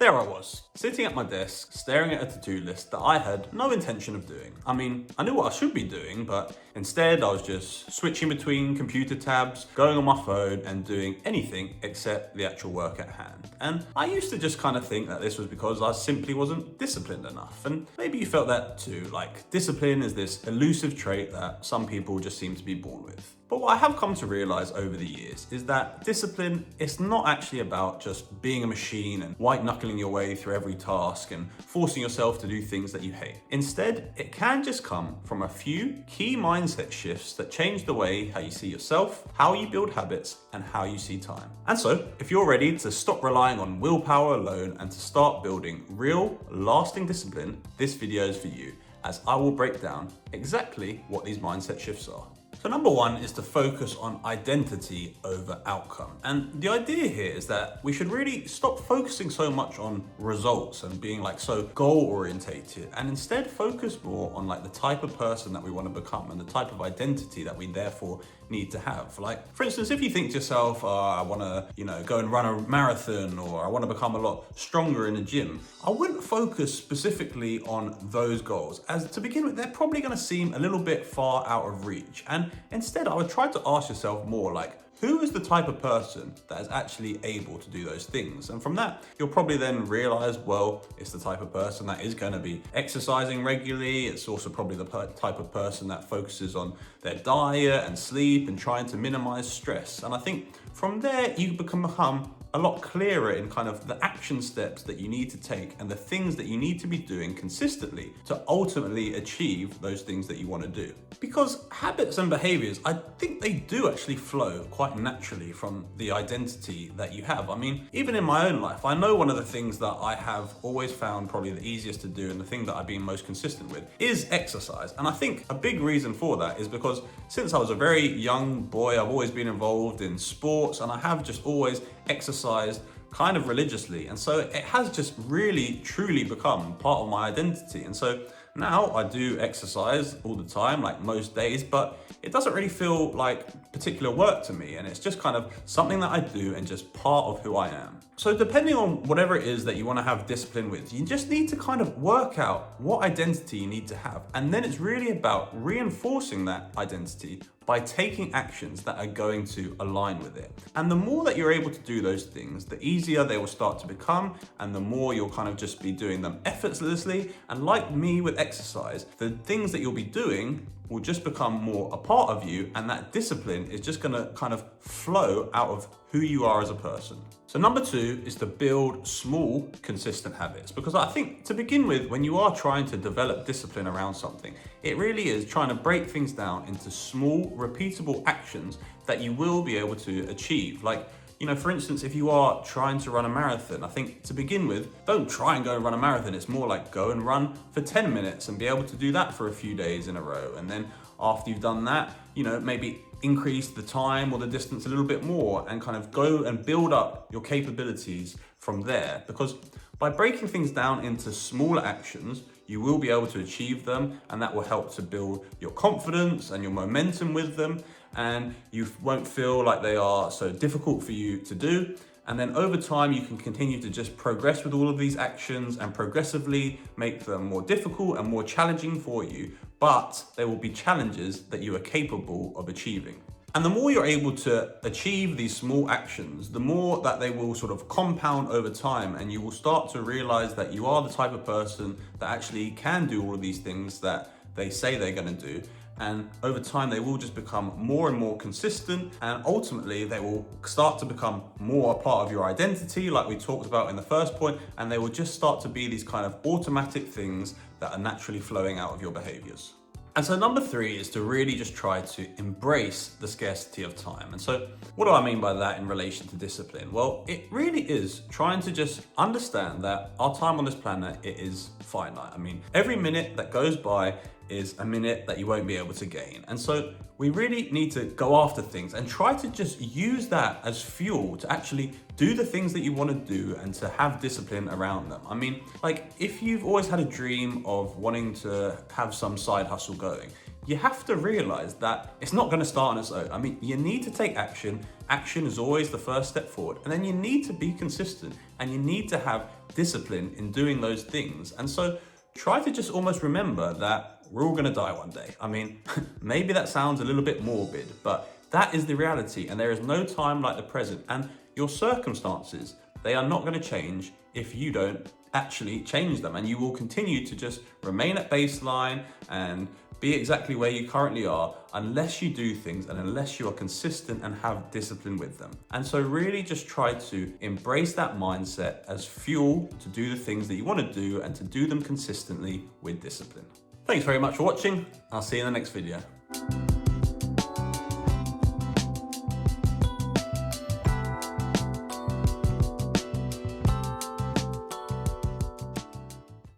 there I was, sitting at my desk, staring at a to-do list that I had no intention of doing. I mean, I knew what I should be doing, but instead I was just switching between computer tabs, going on my phone and doing anything except the actual work at hand. And I used to just kind of think that this was because I simply wasn't disciplined enough. And maybe you felt that too, like discipline is this elusive trait that some people just seem to be born with. But what I have come to realize over the years is that discipline is not actually about just being a machine and white knuckling your way through every task and forcing yourself to do things that you hate. Instead, it can just come from a few key mindset shifts that change the way how you see yourself, how you build habits, and how you see time. And so, if you're ready to stop relying on willpower alone and to start building real, lasting discipline, this video is for you, as I will break down exactly what these mindset shifts are. So number one is to focus on identity over outcome. And the idea here is that we should really stop focusing so much on results and being like so goal orientated, and instead focus more on like the type of person that we want to become and the type of identity that we therefore need to have. Like, for instance, if you think to yourself, I want to, go and run a marathon, or I want to become a lot stronger in the gym, I wouldn't focus specifically on those goals, as to begin with, they're probably going to seem a little bit far out of reach. And instead, I would try to ask yourself more like, who is the type of person that is actually able to do those things? And from that, you'll probably then realize, well, it's the type of person that is going to be exercising regularly. It's also probably the type of person that focuses on their diet and sleep and trying to minimize stress. And I think from there, you become a lot clearer in kind of the action steps that you need to take and the things that you need to be doing consistently to ultimately achieve those things that you want to do. Because habits and behaviors, I think they do actually flow quite naturally from the identity that you have. I mean, even in my own life, I know one of the things that I have always found probably the easiest to do and the thing that I've been most consistent with is exercise. And I think a big reason for that is because since I was a very young boy, I've always been involved in sports, and I have just always exercised kind of religiously. And so it has just really, truly become part of my identity. And so now I do exercise all the time, like most days, but it doesn't really feel like particular work to me. And it's just kind of something that I do and just part of who I am. So depending on whatever it is that you want to have discipline with, you just need to kind of work out what identity you need to have. And then it's really about reinforcing that identity by taking actions that are going to align with it. And the more that you're able to do those things, the easier they will start to become, and the more you'll kind of just be doing them effortlessly. And like me with exercise, the things that you'll be doing will just become more a part of you, and that discipline is just gonna kind of flow out of who you are as a person. So number two is to build small, consistent habits. Because I think to begin with, when you are trying to develop discipline around something, it really is trying to break things down into small, repeatable actions that you will be able to achieve. Like, for instance, if you are trying to run a marathon, I think to begin with, don't try and go and run a marathon. It's more like go and run for 10 minutes and be able to do that for a few days in a row. And then after you've done that, maybe increase the time or the distance a little bit more and kind of go and build up your capabilities from there. Because by breaking things down into smaller actions, you will be able to achieve them, and that will help to build your confidence and your momentum with them, and you won't feel like they are so difficult for you to do. And then over time, you can continue to just progress with all of these actions and progressively make them more difficult and more challenging for you, but they will be challenges that you are capable of achieving. And the more you're able to achieve these small actions, the more that they will sort of compound over time, and you will start to realize that you are the type of person that actually can do all of these things that they say they're going to do. And over time, they will just become more and more consistent, and ultimately they will start to become more a part of your identity, like we talked about in the first point, and they will just start to be these kind of automatic things that are naturally flowing out of your behaviors. And so number three is to really just try to embrace the scarcity of time. And so what do I mean by that in relation to discipline? Well, it really is trying to just understand that our time on this planet, it is finite. I mean, every minute that goes by is a minute that you won't be able to gain. And so we really need to go after things and try to just use that as fuel to actually do the things that you want to do and to have discipline around them. I mean, like if you've always had a dream of wanting to have some side hustle going, you have to realize that it's not going to start on its own. I mean, you need to take action. Action is always the first step forward. And then you need to be consistent and you need to have discipline in doing those things. And so try to just almost remember that we're all gonna die one day. I mean, maybe that sounds a little bit morbid, but that is the reality, and there is no time like the present. And your circumstances, they are not gonna change if you don't actually change them, and you will continue to just remain at baseline and be exactly where you currently are unless you do things and unless you are consistent and have discipline with them. And so really just try to embrace that mindset as fuel to do the things that you want to do and to do them consistently with discipline. Thanks very much for watching. I'll see you in the next video.